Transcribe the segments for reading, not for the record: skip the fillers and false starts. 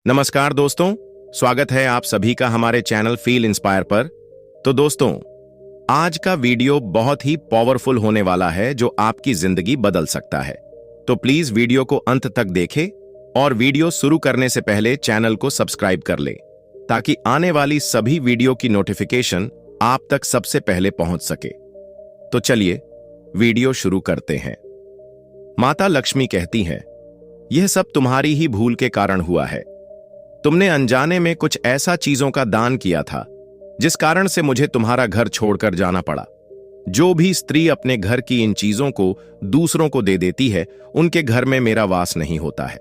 नमस्कार दोस्तों, स्वागत है आप सभी का हमारे चैनल फील इंस्पायर पर। तो दोस्तों, आज का वीडियो बहुत ही पावरफुल होने वाला है जो आपकी जिंदगी बदल सकता है। तो प्लीज वीडियो को अंत तक देखें और वीडियो शुरू करने से पहले चैनल को सब्सक्राइब कर ले ताकि आने वाली सभी वीडियो की नोटिफिकेशन आप तक सबसे पहले पहुंच सके। तो चलिए वीडियो शुरू करते हैं। माता लक्ष्मी कहती हैं, यह सब तुम्हारी ही भूल के कारण हुआ है। तुमने अनजाने में कुछ ऐसा चीजों का दान किया था जिस कारण से मुझे तुम्हारा घर छोड़कर जाना पड़ा। जो भी स्त्री अपने घर की इन चीजों को दूसरों को दे देती है, उनके घर में मेरा वास नहीं होता है।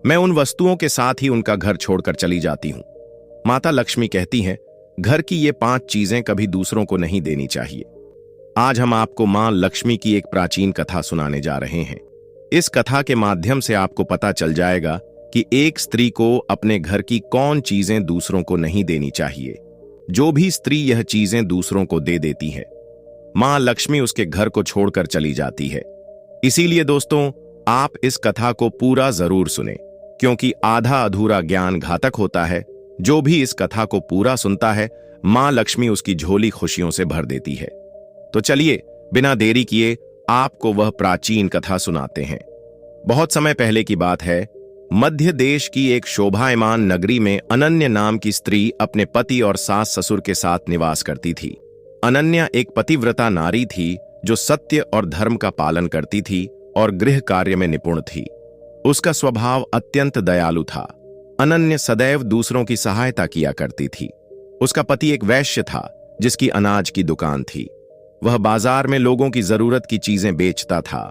मैं उन वस्तुओं के साथ ही उनका घर छोड़कर चली जाती हूं। माता लक्ष्मी कहती हैं, घर की ये 5 चीजें कभी दूसरों को नहीं देनी चाहिए। आज हम आपको मां लक्ष्मी की एक प्राचीन कथा सुनाने जा रहे हैं। इस कथा के माध्यम से आपको पता चल जाएगा कि एक स्त्री को अपने घर की कौन चीजें दूसरों को नहीं देनी चाहिए। जो भी स्त्री यह चीजें दूसरों को दे देती है, मां लक्ष्मी उसके घर को छोड़कर चली जाती है। इसीलिए दोस्तों, आप इस कथा को पूरा जरूर सुने, क्योंकि आधा अधूरा ज्ञान घातक होता है। जो भी इस कथा को पूरा सुनता है, मां लक्ष्मी उसकी झोली खुशियों से भर देती है। तो चलिए बिना देरी किए आपको वह प्राचीन कथा सुनाते हैं। बहुत समय पहले की बात है। मध्य देश की एक शोभायमान नगरी में अनन्या नाम की स्त्री अपने पति और सास ससुर के साथ निवास करती थी। अनन्या एक पतिव्रता नारी थी जो सत्य और धर्म का पालन करती थी और गृह कार्य में निपुण थी। उसका स्वभाव अत्यंत दयालु था। अनन्या सदैव दूसरों की सहायता किया करती थी। उसका पति एक वैश्य था जिसकी अनाज की दुकान थी। वह बाजार में लोगों की जरूरत की चीजें बेचता था।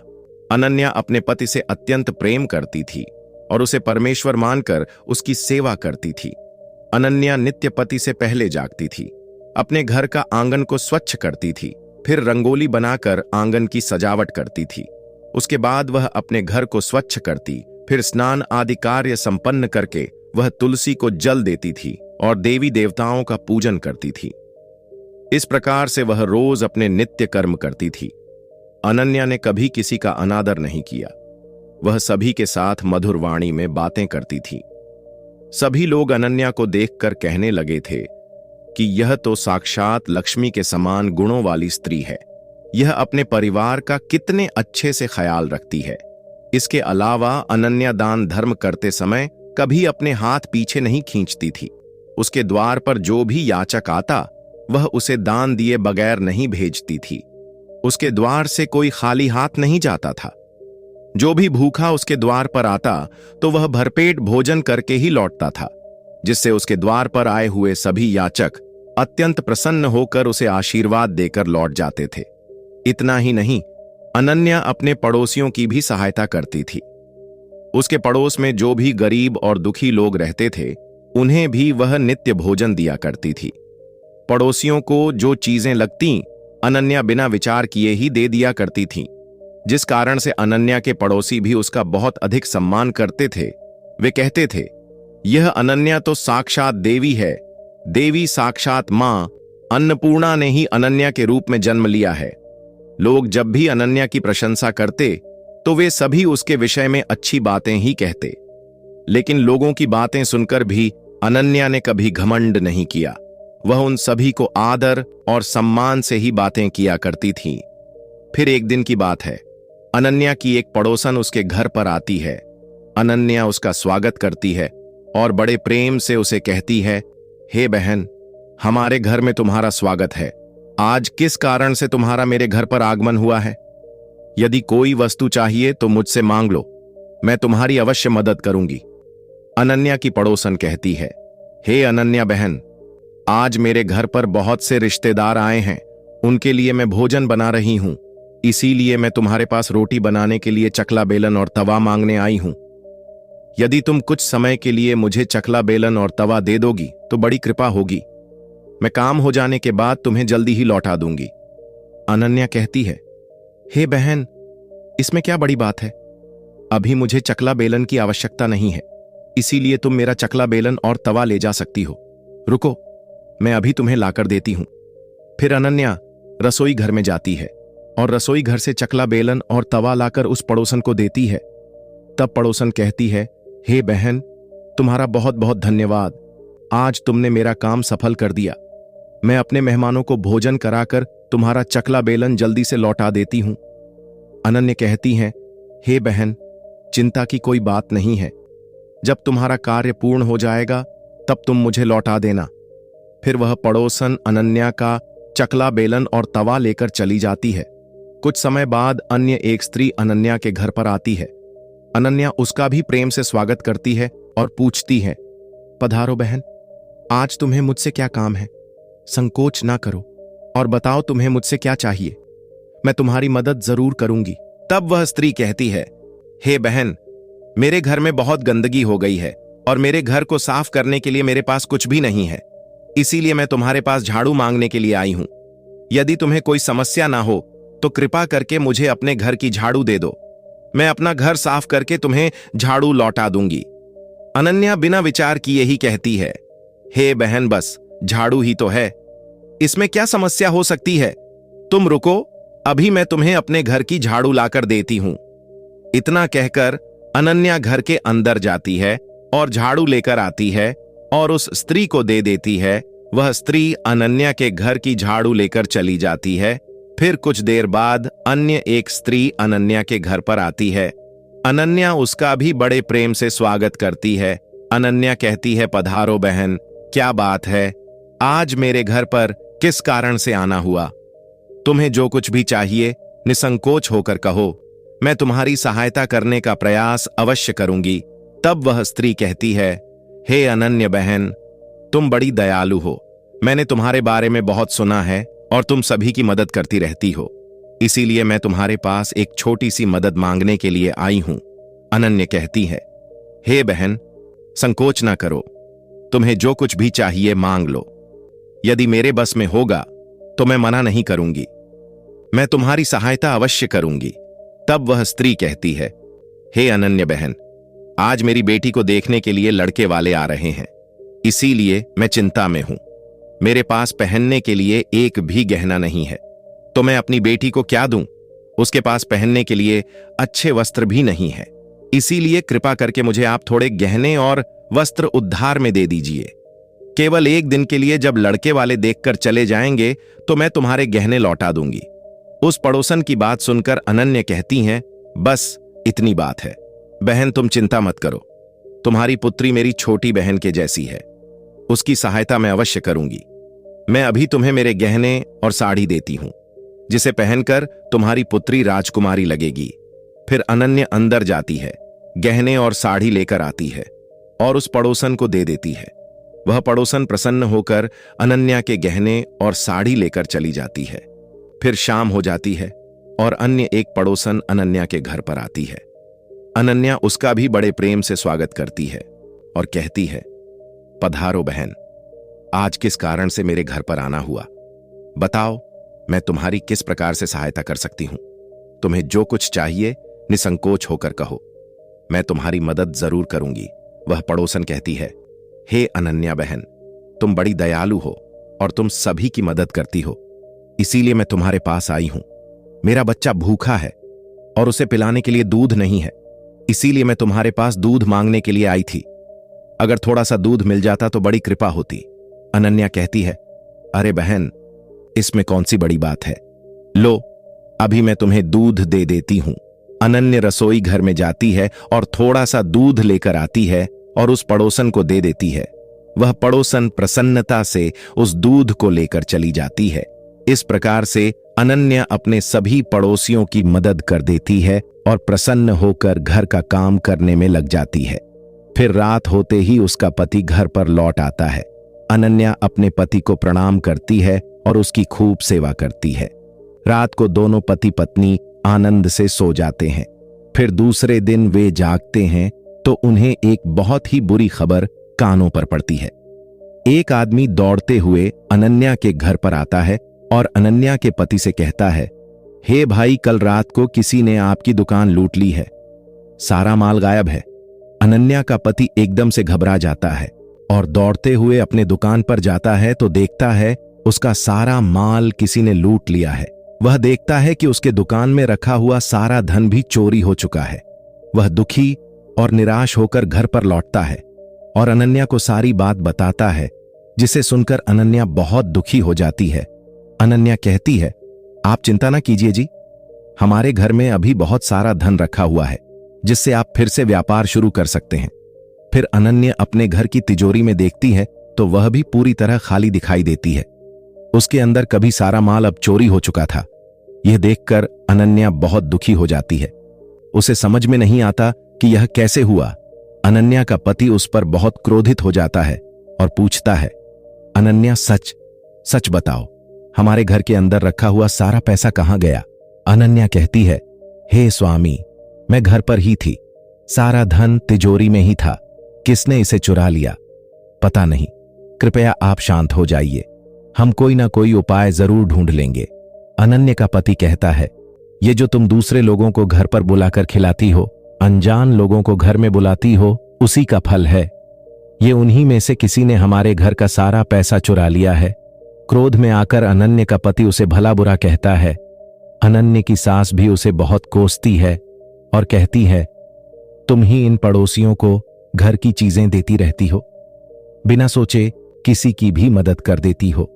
अनन्या अपने पति से अत्यंत प्रेम करती थी और उसे परमेश्वर मानकर उसकी सेवा करती थी। अनन्या नित्य पति से पहले जागती थी। अपने घर का आंगन को स्वच्छ करती थी, फिर रंगोली बनाकर आंगन की सजावट करती थी। उसके बाद वह अपने घर को स्वच्छ करती, फिर स्नान आदि कार्य संपन्न करके वह तुलसी को जल देती थी और देवी देवताओं का पूजन करती थी। इस प्रकार से वह रोज अपने नित्य कर्म करती थी। अनन्या ने कभी किसी का अनादर नहीं किया। वह सभी के साथ मधुर वाणी में बातें करती थी। सभी लोग अनन्या को देखकर कहने लगे थे कि यह तो साक्षात लक्ष्मी के समान गुणों वाली स्त्री है। यह अपने परिवार का कितने अच्छे से ख्याल रखती है। इसके अलावा अनन्या दान धर्म करते समय कभी अपने हाथ पीछे नहीं खींचती थी। उसके द्वार पर जो भी याचक आता, वह उसे दान दिए बगैर नहीं भेजती थी। उसके द्वार से कोई खाली हाथ नहीं जाता था। जो भी भूखा उसके द्वार पर आता तो वह भरपेट भोजन करके ही लौटता था, जिससे उसके द्वार पर आए हुए सभी याचक अत्यंत प्रसन्न होकर उसे आशीर्वाद देकर लौट जाते थे। इतना ही नहीं, अनन्या अपने पड़ोसियों की भी सहायता करती थी। उसके पड़ोस में जो भी गरीब और दुखी लोग रहते थे, उन्हें भी वह नित्य भोजन दिया करती थी। पड़ोसियों को जो चीजें लगती, अनन्या बिना विचार किए ही दे दिया करती थी, जिस कारण से अनन्या के पड़ोसी भी उसका बहुत अधिक सम्मान करते थे। वे कहते थे, यह अनन्या तो साक्षात देवी है। देवी साक्षात मां अन्नपूर्णा ने ही अनन्या के रूप में जन्म लिया है। लोग जब भी अनन्या की प्रशंसा करते तो वे सभी उसके विषय में अच्छी बातें ही कहते। लेकिन लोगों की बातें सुनकर भी अनन्या ने कभी घमंड नहीं किया। वह उन सभी को आदर और सम्मान से ही बातें किया करती थी। फिर एक दिन की बात है। अनन्या की एक पड़ोसन उसके घर पर आती है। अनन्या उसका स्वागत करती है और बड़े प्रेम से उसे कहती है, हे बहन, हमारे घर में तुम्हारा स्वागत है। आज किस कारण से तुम्हारा मेरे घर पर आगमन हुआ है? यदि कोई वस्तु चाहिए तो मुझसे मांग लो, मैं तुम्हारी अवश्य मदद करूंगी। अनन्या की पड़ोसन कहती है, हे अनन्या बहन, आज मेरे घर पर बहुत से रिश्तेदार आए हैं। उनके लिए मैं भोजन बना रही हूं। इसीलिए मैं तुम्हारे पास रोटी बनाने के लिए चकला बेलन और तवा मांगने आई हूं। यदि तुम कुछ समय के लिए मुझे चकला बेलन और तवा दे दोगी तो बड़ी कृपा होगी। मैं काम हो जाने के बाद तुम्हें जल्दी ही लौटा दूंगी। अनन्या कहती है, हे बहन, इसमें क्या बड़ी बात है? अभी मुझे चकला बेलन की आवश्यकता नहीं है, इसीलिए तुम मेरा चकला बेलन और तवा ले जा सकती हो। रुको, मैं अभी तुम्हें लाकर देती हूं। फिर अनन्या रसोई घर में जाती है और रसोई घर से चकला बेलन और तवा लाकर उस पड़ोसन को देती है। तब पड़ोसन कहती है, हे बहन, तुम्हारा बहुत बहुत धन्यवाद। आज तुमने मेरा काम सफल कर दिया। मैं अपने मेहमानों को भोजन कराकर तुम्हारा चकला बेलन जल्दी से लौटा देती हूं। अनन्या कहती हैं, हे बहन, चिंता की कोई बात नहीं है। जब तुम्हारा कार्य पूर्ण हो जाएगा तब तुम मुझे लौटा देना। फिर वह पड़ोसन अनन्या का चकला बेलन और तवा लेकर चली जाती है। कुछ समय बाद अन्य एक स्त्री अनन्या के घर पर आती है। अनन्या उसका भी प्रेम से स्वागत करती है और पूछती है, पधारो बहन, आज तुम्हें मुझसे क्या काम है? संकोच ना करो और बताओ तुम्हें मुझसे क्या चाहिए। मैं तुम्हारी मदद जरूर करूंगी। तब वह स्त्री कहती है, हे बहन, मेरे घर में बहुत गंदगी हो गई है और मेरे घर को साफ करने के लिए मेरे पास कुछ भी नहीं है। इसीलिए मैं तुम्हारे पास झाड़ू मांगने के लिए आई हूं। यदि तुम्हें कोई समस्या ना हो तो कृपा करके मुझे अपने घर की झाड़ू दे दो। मैं अपना घर साफ करके तुम्हें झाड़ू लौटा दूंगी। अनन्या बिना विचार किए ही कहती है, हे बहन, बस झाड़ू ही तो है, इसमें क्या समस्या हो सकती है? तुम रुको, अभी मैं तुम्हें अपने घर की झाड़ू लाकर देती हूं। इतना कहकर अनन्या घर के अंदर जाती है और झाड़ू लेकर आती है और उस स्त्री को दे देती है। वह स्त्री अनन्या के घर की झाड़ू लेकर चली जाती है। फिर कुछ देर बाद अन्य एक स्त्री अनन्या के घर पर आती है। अनन्या उसका भी बड़े प्रेम से स्वागत करती है। अनन्या कहती है, पधारो बहन, क्या बात है? आज मेरे घर पर किस कारण से आना हुआ? तुम्हें जो कुछ भी चाहिए निसंकोच होकर कहो, मैं तुम्हारी सहायता करने का प्रयास अवश्य करूंगी। तब वह स्त्री कहती है, हे अनन्या बहन, तुम बड़ी दयालु हो। मैंने तुम्हारे बारे में बहुत सुना है और तुम सभी की मदद करती रहती हो। इसीलिए मैं तुम्हारे पास एक छोटी सी मदद मांगने के लिए आई हूं। अनन्या कहती है, हे बहन, संकोच ना करो, तुम्हें जो कुछ भी चाहिए मांग लो। यदि मेरे बस में होगा तो मैं मना नहीं करूंगी। मैं तुम्हारी सहायता अवश्य करूंगी। तब वह स्त्री कहती है, हे अनन्या बहन, आज मेरी बेटी को देखने के लिए लड़के वाले आ रहे हैं, इसीलिए मैं चिंता में हूं। मेरे पास पहनने के लिए एक भी गहना नहीं है, तो मैं अपनी बेटी को क्या दूं? उसके पास पहनने के लिए अच्छे वस्त्र भी नहीं है। इसीलिए कृपा करके मुझे आप थोड़े गहने और वस्त्र उधार में दे दीजिए। केवल एक दिन के लिए जब लड़के वाले देखकर चले जाएंगे तो मैं तुम्हारे गहने लौटा दूंगी। उस पड़ोसन की बात सुनकर अनन्या कहती हैं, बस इतनी बात है। बहन, तुम चिंता मत करो, तुम्हारी पुत्री मेरी छोटी बहन के जैसी है, उसकी सहायता मैं अवश्य करूंगी। मैं अभी तुम्हें मेरे गहने और साड़ी देती हूं, जिसे पहनकर तुम्हारी पुत्री राजकुमारी लगेगी। फिर अनन्या अंदर जाती है, गहने और साड़ी लेकर आती है और उस पड़ोसन को दे देती है। वह पड़ोसन प्रसन्न होकर अनन्या के गहने और साड़ी लेकर चली जाती है। फिर शाम हो जाती है और अन्य एक पड़ोसन अनन्या के घर पर आती है। अनन्या उसका भी बड़े प्रेम से स्वागत करती है और कहती है, पधारो बहन, आज किस कारण से मेरे घर पर आना हुआ? बताओ, मैं तुम्हारी किस प्रकार से सहायता कर सकती हूं? तुम्हें जो कुछ चाहिए निसंकोच होकर कहो, मैं तुम्हारी मदद जरूर करूंगी। वह पड़ोसन कहती है, हे अनन्या बहन, तुम बड़ी दयालु हो और तुम सभी की मदद करती हो, इसीलिए मैं तुम्हारे पास आई हूं। मेरा बच्चा भूखा है और उसे पिलाने के लिए दूध नहीं है, इसीलिए मैं तुम्हारे पास दूध मांगने के लिए आई थी। अगर थोड़ा सा दूध मिल जाता तो बड़ी कृपा होती। अनन्या कहती है, अरे बहन, इसमें कौन सी बड़ी बात है, लो अभी मैं तुम्हें दूध दे देती हूं। अनन्या रसोई घर में जाती है और थोड़ा सा दूध लेकर आती है और उस पड़ोसन को दे देती है। वह पड़ोसन प्रसन्नता से उस दूध को लेकर चली जाती है। इस प्रकार से अनन्या अपने सभी पड़ोसियों की मदद कर देती है और प्रसन्न होकर घर का काम करने में लग जाती है। फिर रात होते ही उसका पति घर पर लौट आता है। अनन्या अपने पति को प्रणाम करती है और उसकी खूब सेवा करती है। रात को दोनों पति पत्नी आनंद से सो जाते हैं। फिर दूसरे दिन वे जागते हैं तो उन्हें एक बहुत ही बुरी खबर कानों पर पड़ती है। एक आदमी दौड़ते हुए अनन्या के घर पर आता है और अनन्या के पति से कहता है, हे भाई, कल रात को किसी ने आपकी दुकान लूट ली है, सारा माल गायब है। अनन्या का पति एकदम से घबरा जाता है और दौड़ते हुए अपने दुकान पर जाता है तो देखता है उसका सारा माल किसी ने लूट लिया है। वह देखता है कि उसके दुकान में रखा हुआ सारा धन भी चोरी हो चुका है। वह दुखी और निराश होकर घर पर लौटता है। और अनन्या को सारी बात बताता है, जिसे सुनकर अनन्या बहुत दुखी हो जाती है। अनन्या कहती है, आप चिंता ना कीजिए जी, हमारे घर में अभी बहुत सारा धन रखा हुआ है, जिससे आप फिर से व्यापार शुरू कर सकते हैं। फिर अनन्या अपने घर की तिजोरी में देखती है तो वह भी पूरी तरह खाली दिखाई देती है। उसके अंदर कभी सारा माल अब चोरी हो चुका था। यह देखकर अनन्या बहुत दुखी हो जाती है। उसे समझ में नहीं आता कि यह कैसे हुआ। अनन्या का पति उस पर बहुत क्रोधित हो जाता है और पूछता है, अनन्या सच सच बताओ, हमारे घर के अंदर रखा हुआ सारा पैसा कहां गया? अनन्या कहती है, हे स्वामी, मैं घर पर ही थी, सारा धन तिजोरी में ही था, किसने इसे चुरा लिया पता नहीं, कृपया आप शांत हो जाइए, हम कोई ना कोई उपाय जरूर ढूंढ लेंगे। अनन्या का पति कहता है, ये जो तुम दूसरे लोगों को घर पर बुलाकर खिलाती हो, अनजान लोगों को घर में बुलाती हो, उसी का फल है। ये उन्हीं में से किसी ने हमारे घर का सारा पैसा चुरा लिया है। क्रोध में आकर अनन्या का पति उसे भला बुरा कहता है। अनन्या की सास भी उसे बहुत कोसती है और कहती है, तुम ही इन पड़ोसियों को घर की चीजें देती रहती हो, बिना सोचे किसी की भी मदद कर देती हो।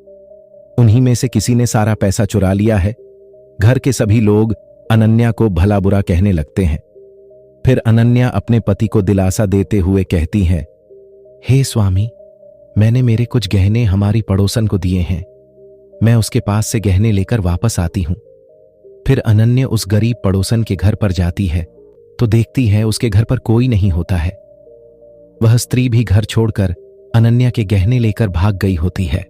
उन्हीं में से किसी ने सारा पैसा चुरा लिया है। घर के सभी लोग अनन्या को भला बुरा कहने लगते हैं। फिर अनन्या अपने पति को दिलासा देते हुए कहती है, हे स्वामी, मैंने मेरे कुछ गहने हमारी पड़ोसन को दिए हैं, मैं उसके पास से गहने लेकर वापस आती हूं। फिर अनन्या उस गरीब पड़ोसन के घर पर जाती है तो देखती है उसके घर पर कोई नहीं होता है। वह स्त्री भी घर छोड़कर अनन्या के गहने लेकर भाग गई होती है।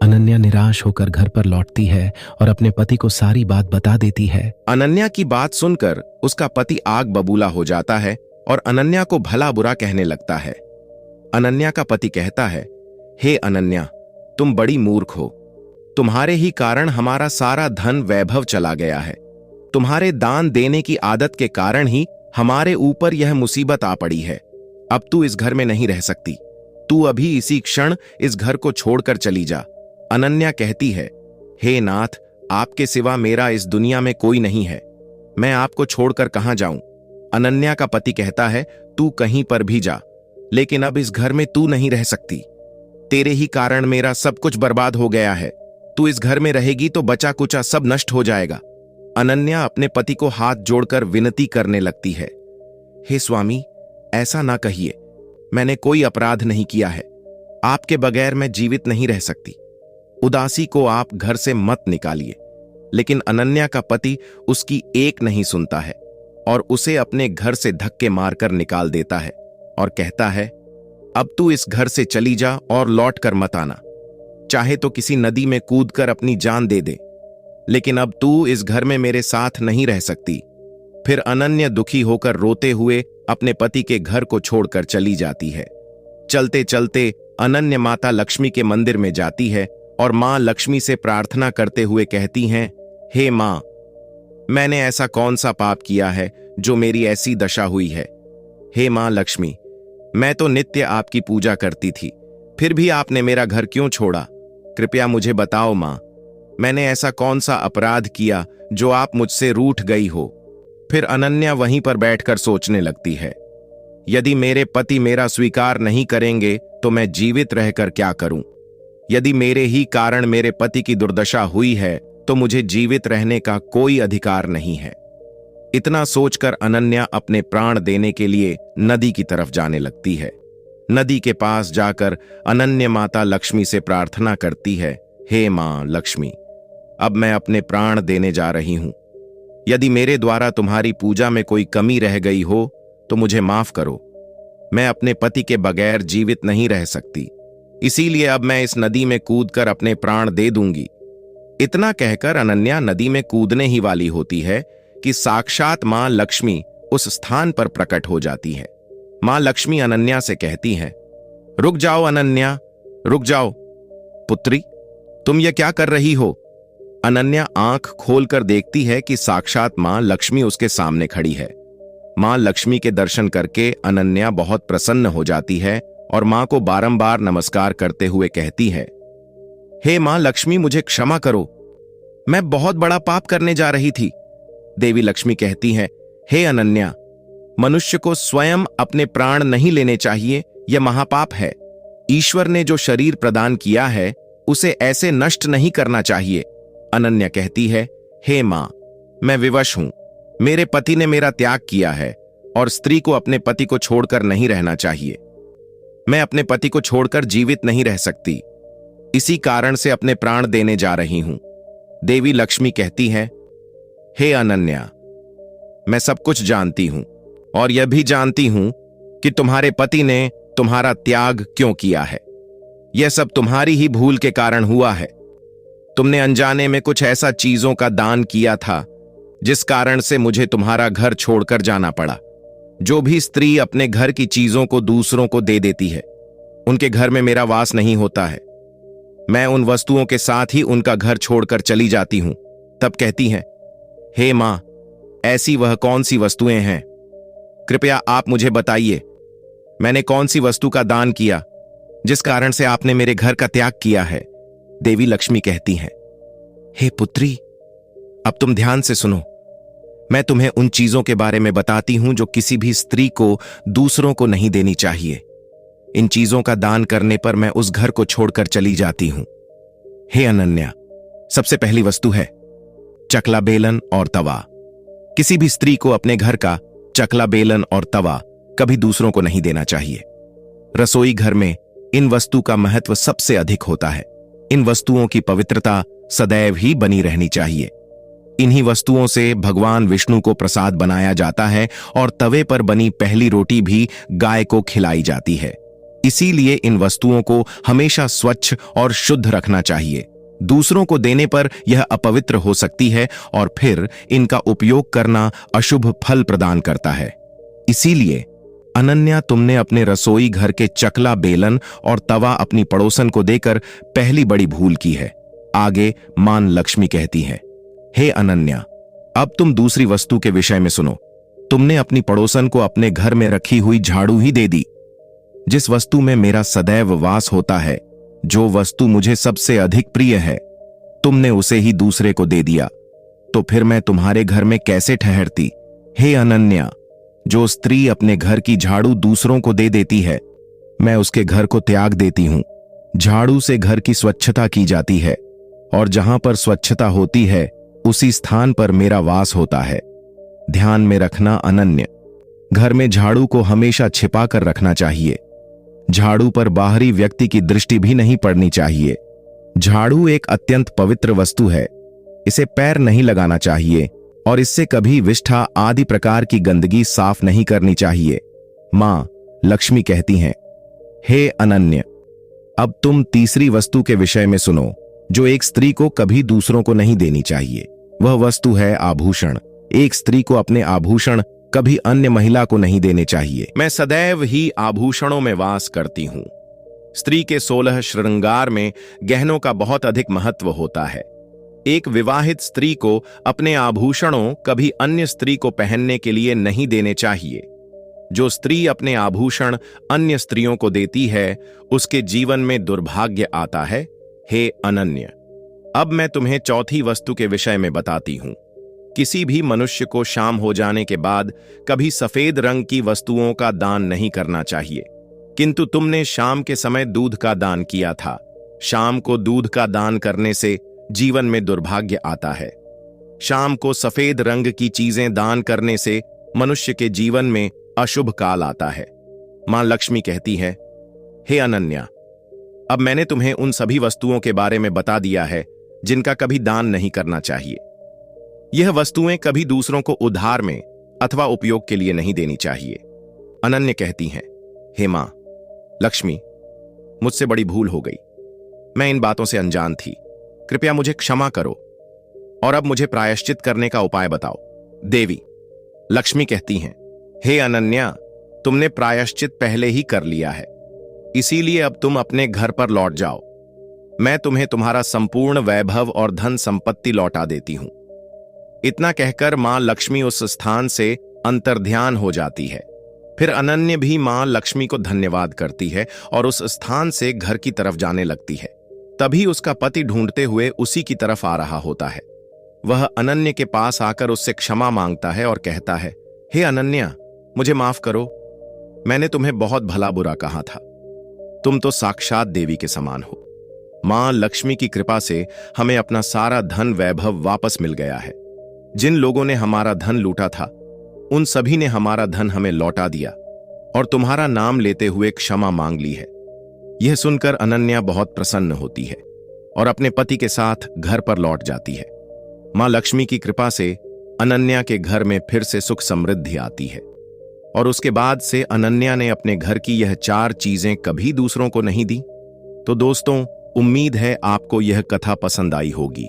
अनन्या निराश होकर घर पर लौटती है और अपने पति को सारी बात बता देती है। अनन्या की बात सुनकर उसका पति आग बबूला हो जाता है और अनन्या को भला बुरा कहने लगता है। अनन्या का पति कहता है, हे अनन्या, तुम बड़ी मूर्ख हो, तुम्हारे ही कारण हमारा सारा धन वैभव चला गया है। तुम्हारे दान देने की आदत के कारण ही हमारे ऊपर यह मुसीबत आ पड़ी है। अब तू इस घर में नहीं रह सकती, तू अभी इसी क्षण इस घर को छोड़कर चली जा। अनन्या कहती है, हे नाथ, आपके सिवा मेरा इस दुनिया में कोई नहीं है, मैं आपको छोड़कर कहां जाऊं? अनन्या का पति कहता है, तू कहीं पर भी जा, लेकिन अब इस घर में तू नहीं रह सकती। तेरे ही कारण मेरा सब कुछ बर्बाद हो गया है। तू इस घर में रहेगी तो बचा कुचा सब नष्ट हो जाएगा। अनन्या अपने पति को हाथ जोड़कर विनती करने लगती है, हे स्वामी, ऐसा ना कहिए, मैंने कोई अपराध नहीं किया है, आपके बगैर मैं जीवित नहीं रह सकती। उदासी को आप घर से मत निकालिए। लेकिन अनन्या का पति उसकी एक नहीं सुनता है और उसे अपने घर से धक्के मारकर निकाल देता है और कहता है, अब तू इस घर से चली जा और लौट कर मत आना। चाहे तो किसी नदी में कूदकर अपनी जान दे दे, लेकिन अब तू इस घर में मेरे साथ नहीं रह सकती। फिर अनन्या दुखी होकर रोते हुए अपने पति के घर को छोड़कर चली जाती है। चलते चलते अनन्या माता लक्ष्मी के मंदिर में जाती है और मां लक्ष्मी से प्रार्थना करते हुए कहती हैं, हे मां, मैंने ऐसा कौन सा पाप किया है जो मेरी ऐसी दशा हुई है? हे मां लक्ष्मी, मैं तो नित्य आपकी पूजा करती थी, फिर भी आपने मेरा घर क्यों छोड़ा? कृपया मुझे बताओ मां, मैंने ऐसा कौन सा अपराध किया जो आप मुझसे रूठ गई हो? फिर अनन्या वहीं पर बैठकर सोचने लगती है, यदि मेरे पति मेरा स्वीकार नहीं करेंगे तो मैं जीवित रहकर क्या करूं? यदि मेरे ही कारण मेरे पति की दुर्दशा हुई है तो मुझे जीवित रहने का कोई अधिकार नहीं है। इतना सोचकर अनन्या अपने प्राण देने के लिए नदी की तरफ जाने लगती है। नदी के पास जाकर अनन्या माता लक्ष्मी से प्रार्थना करती है, हे मां लक्ष्मी, अब मैं अपने प्राण देने जा रही हूं। यदि मेरे द्वारा तुम्हारी पूजा में कोई कमी रह गई हो तो मुझे माफ करो। मैं अपने पति के बगैर जीवित नहीं रह सकती, इसीलिए अब मैं इस नदी में कूदकर अपने प्राण दे दूंगी। इतना कहकर अनन्या नदी में कूदने ही वाली होती है कि साक्षात मां लक्ष्मी उस स्थान पर प्रकट हो जाती है। मां लक्ष्मी अनन्या से कहती हैं, रुक जाओ अनन्या, रुक जाओ। पुत्री, तुम ये क्या कर रही हो? अनन्या आंख खोलकर देखती है कि साक्षात मां लक्ष्मी उसके सामने खड़ी है। मां लक्ष्मी के दर्शन करके अनन्या बहुत प्रसन्न हो जाती है और मां को बारंबार नमस्कार करते हुए कहती है, हे मां लक्ष्मी, मुझे क्षमा करो, मैं बहुत बड़ा पाप करने जा रही थी। देवी लक्ष्मी कहती हैं, हे अनन्या, मनुष्य को स्वयं अपने प्राण नहीं लेने चाहिए, यह महापाप है। ईश्वर ने जो शरीर प्रदान किया है उसे ऐसे नष्ट नहीं करना चाहिए। अनन्या कहती है, हे मां, मैं विवश हूं। मेरे पति ने मेरा त्याग किया है और स्त्री को अपने पति को छोड़कर नहीं रहना चाहिए। मैं अपने पति को छोड़कर जीवित नहीं रह सकती, इसी कारण से अपने प्राण देने जा रही हूं। देवी लक्ष्मी कहती है, हे अनन्या, मैं सब कुछ जानती हूं और यह भी जानती हूं कि तुम्हारे पति ने तुम्हारा त्याग क्यों किया है। यह सब तुम्हारी ही भूल के कारण हुआ है। तुमने अनजाने में कुछ ऐसा चीजों का दान किया था जिस कारण से मुझे तुम्हारा घर छोड़कर जाना पड़ा। जो भी स्त्री अपने घर की चीजों को दूसरों को दे देती है, उनके घर में मेरा वास नहीं होता है। मैं उन वस्तुओं के साथ ही उनका घर छोड़कर चली जाती हूं। तब कहती हैं, हे मां, ऐसी वह कौन सी वस्तुएं हैं? कृपया आप मुझे बताइए, मैंने कौन सी वस्तु का दान किया जिस कारण से आपने मेरे घर का त्याग किया है? देवी लक्ष्मी कहती हैं, हे पुत्री, अब तुम ध्यान से सुनो। मैं तुम्हें उन चीजों के बारे में बताती हूं जो किसी भी स्त्री को दूसरों को नहीं देनी चाहिए। इन चीजों का दान करने पर मैं उस घर को छोड़कर चली जाती हूं। हे अनन्या, सबसे पहली वस्तु है चकला बेलन और तवा। किसी भी स्त्री को अपने घर का चकला बेलन और तवा कभी दूसरों को नहीं देना चाहिए। रसोई घर में इन वस्तु का महत्व सबसे अधिक होता है। इन वस्तुओं की पवित्रता सदैव ही बनी रहनी चाहिए। इन्हीं वस्तुओं से भगवान विष्णु को प्रसाद बनाया जाता है और तवे पर बनी पहली रोटी भी गाय को खिलाई जाती है। इसीलिए इन वस्तुओं को हमेशा स्वच्छ और शुद्ध रखना चाहिए। दूसरों को देने पर यह अपवित्र हो सकती है और फिर इनका उपयोग करना अशुभ फल प्रदान करता है। इसीलिए अनन्या, तुमने अपने रसोई घर के चकला बेलन और तवा अपनी पड़ोसन को देकर पहली बड़ी भूल की है। आगे मां लक्ष्मी कहती है, हे अनन्या, अब तुम दूसरी वस्तु के विषय में सुनो। तुमने अपनी पड़ोसन को अपने घर में रखी हुई झाड़ू ही दे दी। जिस वस्तु में मेरा सदैव वास होता है, जो वस्तु मुझे सबसे अधिक प्रिय है, तुमने उसे ही दूसरे को दे दिया, तो फिर मैं तुम्हारे घर में कैसे ठहरती? हे अनन्या, जो स्त्री अपने घर की झाड़ू दूसरों को दे देती है, मैं उसके घर को त्याग देती हूं। झाड़ू से घर की स्वच्छता की जाती है और जहां पर स्वच्छता होती है उसी स्थान पर मेरा वास होता है। ध्यान में रखना अनन्या, घर में झाड़ू को हमेशा छिपा कर रखना चाहिए। झाड़ू पर बाहरी व्यक्ति की दृष्टि भी नहीं पड़नी चाहिए। झाड़ू एक अत्यंत पवित्र वस्तु है। इसे पैर नहीं लगाना चाहिए और इससे कभी विष्ठा आदि प्रकार की गंदगी साफ नहीं करनी चाहिए। मां लक्ष्मी कहती हैं, हे अनन्या, अब तुम तीसरी वस्तु के विषय में सुनो, जो एक स्त्री को कभी दूसरों को नहीं देनी चाहिए। वह वस्तु है आभूषण। एक स्त्री को अपने आभूषण कभी अन्य महिला को नहीं देने चाहिए। मैं सदैव ही आभूषणों में वास करती हूं। स्त्री के 16 श्रृंगार में गहनों का बहुत अधिक महत्व होता है। एक विवाहित स्त्री को अपने आभूषणों कभी अन्य स्त्री को पहनने के लिए नहीं देने चाहिए। जो स्त्री अपने आभूषण अन्य स्त्रियों को देती है, उसके जीवन में दुर्भाग्य आता है। हे अनन्या, अब मैं तुम्हें चौथी वस्तु के विषय में बताती हूं। किसी भी मनुष्य को शाम हो जाने के बाद कभी सफेद रंग की वस्तुओं का दान नहीं करना चाहिए, किंतु तुमने शाम के समय दूध का दान किया था। शाम को दूध का दान करने से जीवन में दुर्भाग्य आता है। शाम को सफेद रंग की चीजें दान करने से मनुष्य के जीवन में अशुभ काल आता है। मां लक्ष्मी कहती है, हे अनन्या, अब मैंने तुम्हें उन सभी वस्तुओं के बारे में बता दिया है जिनका कभी दान नहीं करना चाहिए। यह वस्तुएं कभी दूसरों को उधार में अथवा उपयोग के लिए नहीं देनी चाहिए। अनन्या कहती हैं, हे मां लक्ष्मी, मुझसे बड़ी भूल हो गई। मैं इन बातों से अनजान थी। कृपया मुझे क्षमा करो और अब मुझे प्रायश्चित करने का उपाय बताओ। देवी लक्ष्मी कहती हैं, हे अनन्या, तुमने प्रायश्चित पहले ही कर लिया है, इसीलिए अब तुम अपने घर पर लौट जाओ। मैं तुम्हें तुम्हारा संपूर्ण वैभव और धन संपत्ति लौटा देती हूं। इतना कहकर मां लक्ष्मी उस स्थान से अंतर्ध्यान हो जाती है। फिर अनन्या भी मां लक्ष्मी को धन्यवाद करती है और उस स्थान से घर की तरफ जाने लगती है। तभी उसका पति ढूंढते हुए उसी की तरफ आ रहा होता है। वह अनन्या के पास आकर उससे क्षमा मांगता है और कहता है, हे अनन्या, मुझे माफ करो। मैंने तुम्हें बहुत भला बुरा कहा था। तुम तो साक्षात देवी के समान हो। मां लक्ष्मी की कृपा से हमें अपना सारा धन वैभव वापस मिल गया है। जिन लोगों ने हमारा धन लूटा था, उन सभी ने हमारा धन हमें लौटा दिया और तुम्हारा नाम लेते हुए क्षमा मांग ली है। यह सुनकर अनन्या बहुत प्रसन्न होती है और अपने पति के साथ घर पर लौट जाती है। मां लक्ष्मी की कृपा से अनन्या के घर में फिर से सुख समृद्धि आती है और उसके बाद से अनन्या ने अपने घर की यह 4 चीजें कभी दूसरों को नहीं दी। तो दोस्तों, उम्मीद है आपको यह कथा पसंद आई होगी।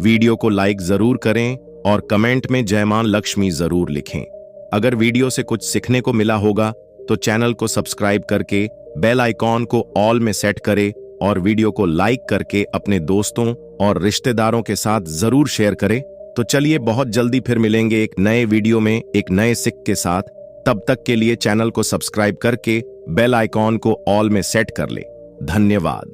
वीडियो को लाइक जरूर करें और कमेंट में जय मां लक्ष्मी जरूर लिखें। अगर वीडियो से कुछ सीखने को मिला होगा तो चैनल को सब्सक्राइब करके बेल आइकॉन को ऑल में सेट करें और वीडियो को लाइक करके अपने दोस्तों और रिश्तेदारों के साथ जरूर शेयर करें। तो चलिए, बहुत जल्दी फिर मिलेंगे एक नए वीडियो में एक नए सिक के साथ। तब तक के लिए चैनल को सब्सक्राइब करके बेल आइकॉन को ऑल में सेट कर ले। धन्यवाद।